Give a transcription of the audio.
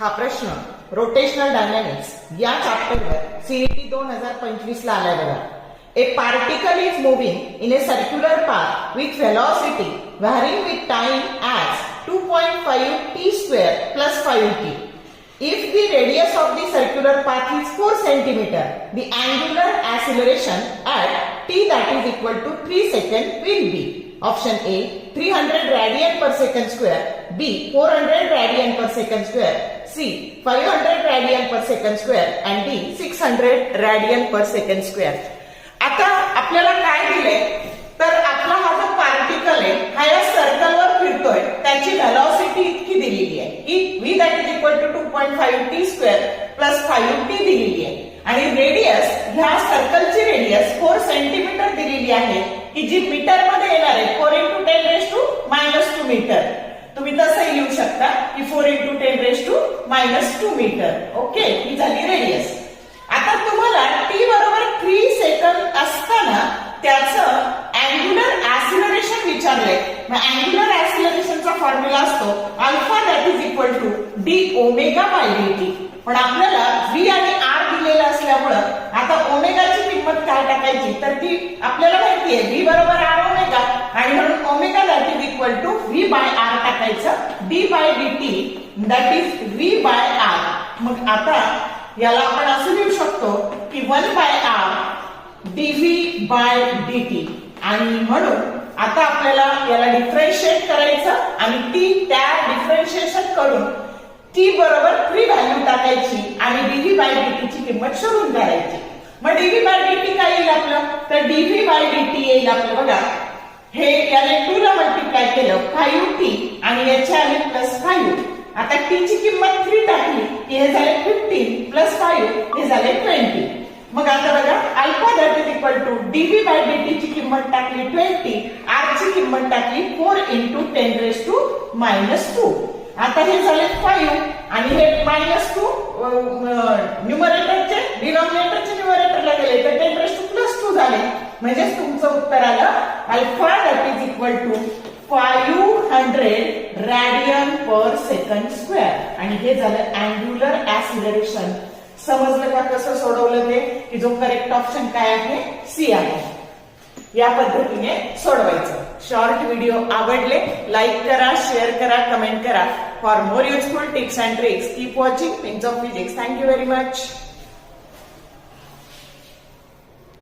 हा प्रश्न rotational dynamics या चॅप्टरवर सीईटी 2025 ला आलाय बघा. A particle is moving in a circular path with velocity varying with time as 2.5 t square plus 5t. If the radius of the circular path is 4 centimeter, the angular acceleration at t that is equal to 3 seconds will be option A 300 radian per second square, B 400 radian per second square, C 500 radian per second square and D 600 radian per second square. आता आपल्याला काय दिले तर आपला हा जो particle आहे हा या सर्कलवर फिरतोय, त्याची व्हेलॉसिटी इतकी दिलेली आहे की v that is equal to 2.5 t square plus 5t दिलेली आहे आणि रेडियस ह्या सर्कलची रेडियस 4 सेंटीमीटर दिलेली आहे की जी मीटर मध्ये येणार आहे 4 into 10 raised to -2 मीटर. तुम्ही तसं लिहू शकता की 4 into 10 raised to -2 metre. Okay, ही झाली रेडियस. आता तुम्हाला t बरोबर 3 सेकंद असताना त्याचं अँग्युलर ऍक्सिलरेशन विचारले. मग अँग्युलर ऍक्सिलरेशनचा फॉर्म्युला असतो alpha that is equal to D omega by dt. पण आपल्याला v आणि r दिलेलं असल्यामुळं आता ओमेगाची किंमत काय टाकायची तर ती आपल्याला माहिती आहे v बरोबर r ओमेगा आणि म्हणून omega that is equal to v by r टाकायचं. d by dt that is v by r. मग आता याला आपण असं लिहू शकतो की 1 by r dv by dt आणि म्हणून आता आपल्याला याला डिफरन्शिएट करायचं आणि ती त्या डिफरन्शिएशन करून t बरोबर 3 व्हॅल्यू टाकायची आणि dv बाय dt ची किंमत शोधून काढायची. मग dv बाय dt काय येईल आपलं तर dv बाय dt येईल आपलं बघा हे याने 2 ला मल्टिप्लाय केलं 5t आणि याचे आले +5. आता t ची किंमत 3 टाकली की हे झाले 15 प्लस 5 हे झाले 20. मग आता बघा alpha that is equal to dv by dt ची किंमत टाकली 20, r ची किंमत टाकली 4 into 10 raised to -2. आता हे झाले 5 आणि हे -2 न्यूमरेटरचे डिनॉमिनेटरचे न्यूमरेटरला गेले तर 10 raised to +2 झाले. म्हणजे तुमचं उत्तर आलं alpha that is equal to 500 radian per second square आणि हे झालं अँग्युलर ऍक्सिलरेशन. समजलं का कसं सोडवलं ते की जो करेक्ट ऑप्शन काय आहे सी आहे. या पद्धतीने सोडवायचं. शॉर्ट व्हिडिओ आवडले लाईक करा, शेअर करा, कमेंट करा. For more useful tips and tricks keep watching pinch of physics. Thank you very much.